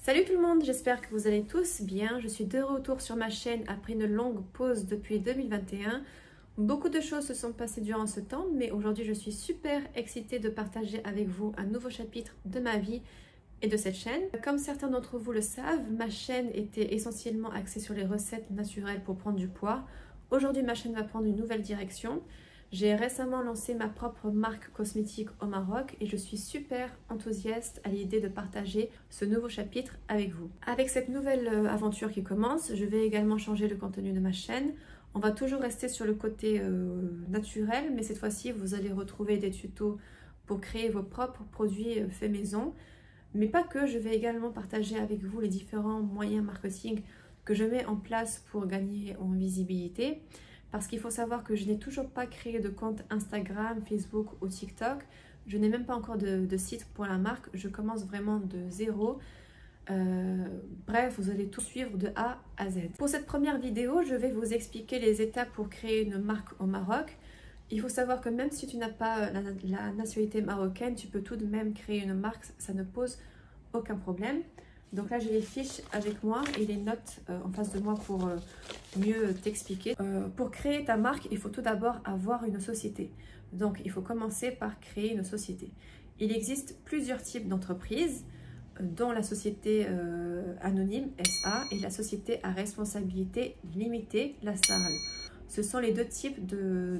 Salut tout le monde, j'espère que vous allez tous bien. Je suis de retour sur ma chaîne après une longue pause depuis 2021. Beaucoup de choses se sont passées durant ce temps, mais aujourd'hui je suis super excitée de partager avec vous un nouveau chapitre de ma vie et de cette chaîne. Comme certains d'entre vous le savent, ma chaîne était essentiellement axée sur les recettes naturelles pour prendre du poids. Aujourd'hui ma chaîne va prendre une nouvelle direction. J'ai récemment lancé ma propre marque cosmétique au Maroc et je suis super enthousiaste à l'idée de partager ce nouveau chapitre avec vous. Avec cette nouvelle aventure qui commence, je vais également changer le contenu de ma chaîne. On va toujours rester sur le côté naturel, mais cette fois-ci, vous allez retrouver des tutos pour créer vos propres produits faits maison. Mais pas que, je vais également partager avec vous les différents moyens marketing que je mets en place pour gagner en visibilité. Parce qu'il faut savoir que je n'ai toujours pas créé de compte Instagram, Facebook ou TikTok. Je n'ai même pas encore de site pour la marque. Je commence vraiment de zéro. Bref, vous allez tout suivre de A à Z. Pour cette première vidéo, je vais vous expliquer les étapes pour créer une marque au Maroc. Il faut savoir que même si tu n'as pas la nationalité marocaine, tu peux tout de même créer une marque. Ça ne pose aucun problème. Donc là, j'ai les fiches avec moi et les notes en face de moi pour mieux t'expliquer. Pour créer ta marque, il faut tout d'abord avoir une société. Donc, il faut commencer par créer une société. Il existe plusieurs types d'entreprises, dont la société anonyme, SA, et la société à responsabilité limitée, la SARL. Ce sont les deux types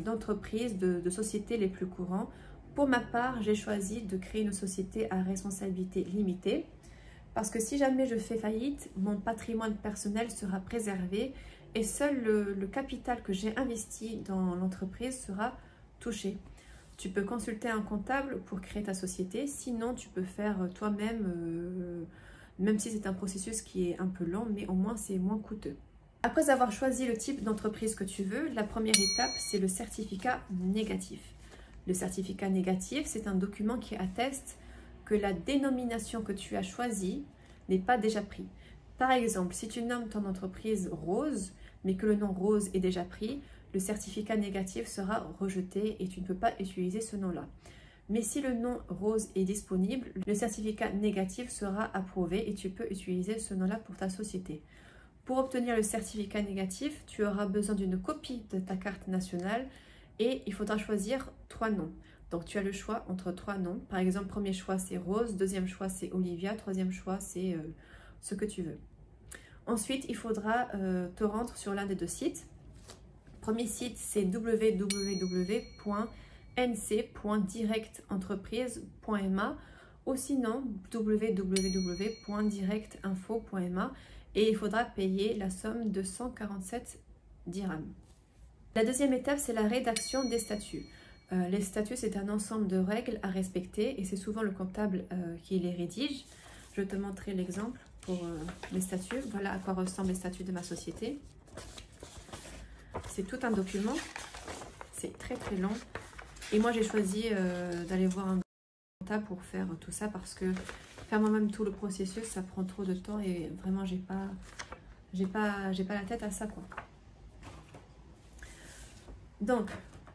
d'entreprises, de sociétés les plus courants. Pour ma part, j'ai choisi de créer une société à responsabilité limitée. Parce que si jamais je fais faillite, mon patrimoine personnel sera préservé et seul le capital que j'ai investi dans l'entreprise sera touché. Tu peux consulter un comptable pour créer ta société, sinon tu peux faire toi-même, même si c'est un processus qui est un peu lent, mais au moins c'est moins coûteux. Après avoir choisi le type d'entreprise que tu veux, la première étape, c'est le certificat négatif. Le certificat négatif, c'est un document qui atteste que la dénomination que tu as choisie n'est pas déjà pris. Par exemple, si tu nommes ton entreprise Rose, mais que le nom Rose est déjà pris, le certificat négatif sera rejeté et tu ne peux pas utiliser ce nom-là. Mais si le nom Rose est disponible, le certificat négatif sera approuvé et tu peux utiliser ce nom-là pour ta société. Pour obtenir le certificat négatif, tu auras besoin d'une copie de ta carte nationale et il faudra choisir 3 noms. Donc, tu as le choix entre 3 noms. Par exemple, premier choix, c'est Rose. Deuxième choix, c'est Olivia. Troisième choix, c'est ce que tu veux. Ensuite, il faudra te rendre sur l'un des deux sites. Premier site, c'est www.nc.directentreprise.ma ou sinon www.directinfo.ma et il faudra payer la somme de 147 dirhams. La deuxième étape, c'est la rédaction des statuts. Les statuts, c'est un ensemble de règles à respecter et c'est souvent le comptable qui les rédige. Je vais te montrer l'exemple pour les statuts. Voilà à quoi ressemblent les statuts de ma société. C'est tout un document. C'est très très long. Et moi, j'ai choisi d'aller voir un comptable pour faire tout ça parce que faire moi-même tout le processus, ça prend trop de temps et vraiment, j'ai pas la tête à ça, quoi. Donc,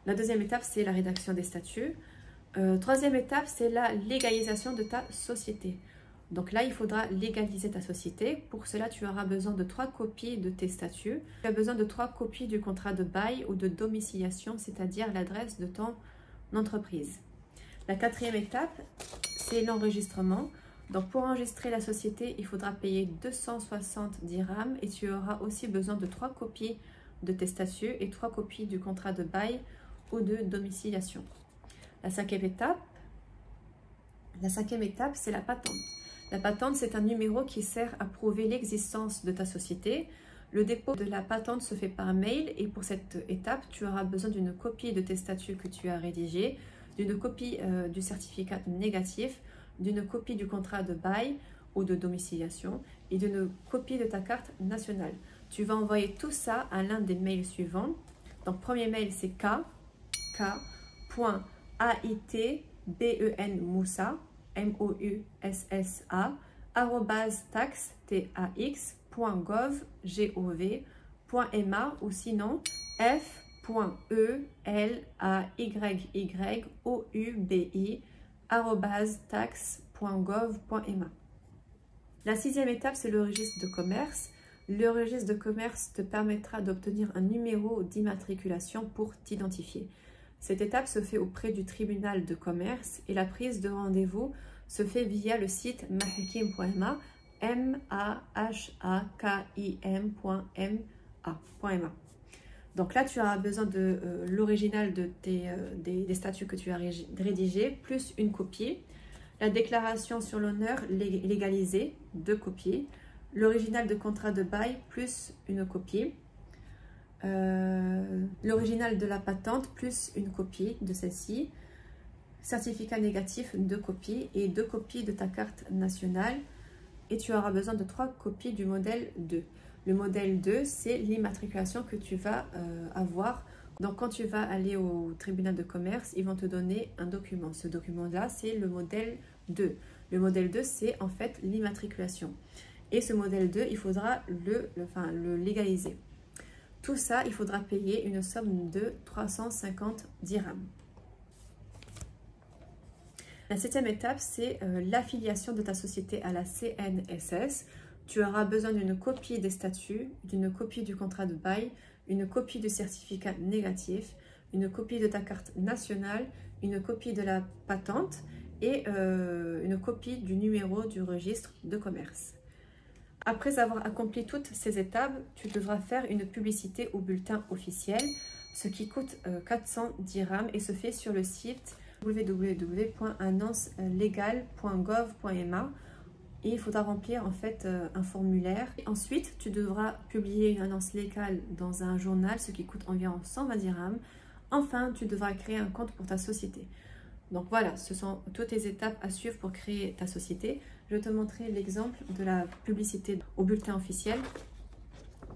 la deuxième étape, c'est la rédaction des statuts. Troisième étape, c'est la légalisation de ta société. Donc là, il faudra légaliser ta société. Pour cela, tu auras besoin de 3 copies de tes statuts. Tu as besoin de 3 copies du contrat de bail ou de domiciliation, c'est-à-dire l'adresse de ton entreprise. La quatrième étape, c'est l'enregistrement. Donc pour enregistrer la société, il faudra payer 260 dirhams et tu auras aussi besoin de 3 copies de tes statuts et 3 copies du contrat de bail ou de domiciliation. La cinquième étape, c'est la patente. La patente, c'est un numéro qui sert à prouver l'existence de ta société. Le dépôt de la patente se fait par mail et pour cette étape, tu auras besoin d'une copie de tes statuts que tu as rédigés, d'une copie du certificat négatif, d'une copie du contrat de bail ou de domiciliation et d'une copie de ta carte nationale. Tu vas envoyer tout ça à l'un des mails suivants. Donc, premier mail, c'est k.aitbenmoussa, M-O-U-S-S-A, @tax.gov.ma ou sinon f.elayoubi @tax.gov.ma. La 6e étape, c'est le registre de commerce. Le registre de commerce te permettra d'obtenir un numéro d'immatriculation pour t'identifier. Cette étape se fait auprès du tribunal de commerce et la prise de rendez-vous se fait via le site mahakim.ma, mahakim.ma. Donc là, tu auras besoin de l'original des statuts que tu as rédigés, plus une copie. La déclaration sur l'honneur légalisée, 2 copies. L'original de contrat de bail, plus une copie. L'original de la patente, plus une copie de celle-ci. Certificat négatif, 2 copies. Et 2 copies de ta carte nationale. Et tu auras besoin de 3 copies du modèle 2. Le modèle 2, c'est l'immatriculation que tu vas avoir. Donc, quand tu vas aller au tribunal de commerce, ils vont te donner un document. Ce document-là, c'est le modèle 2. Le modèle 2, c'est en fait l'immatriculation. Et ce modèle 2, il faudra le légaliser. Tout ça, il faudra payer une somme de 350 dirhams. La 7e étape, c'est l'affiliation de ta société à la CNSS. Tu auras besoin d'une copie des statuts, d'une copie du contrat de bail, une copie du certificat négatif, une copie de ta carte nationale, une copie de la patente et une copie du numéro du registre de commerce. Après avoir accompli toutes ces étapes, tu devras faire une publicité au bulletin officiel, ce qui coûte 400 dirhams et se fait sur le site www.annoncelegal.gov.ma. Et il faudra remplir en fait un formulaire. Et ensuite, tu devras publier une annonce légale dans un journal, ce qui coûte environ 120 dirhams. Enfin, tu devras créer un compte pour ta société. Donc voilà, ce sont toutes les étapes à suivre pour créer ta société. Je vais te montrer l'exemple de la publicité au bulletin officiel.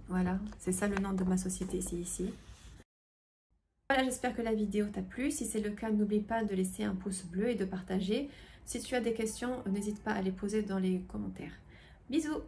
Voilà, c'est ça le nom de ma société, c'est ici. Voilà, j'espère que la vidéo t'a plu. Si c'est le cas, n'oublie pas de laisser un pouce bleu et de partager. Si tu as des questions, n'hésite pas à les poser dans les commentaires. Bisous!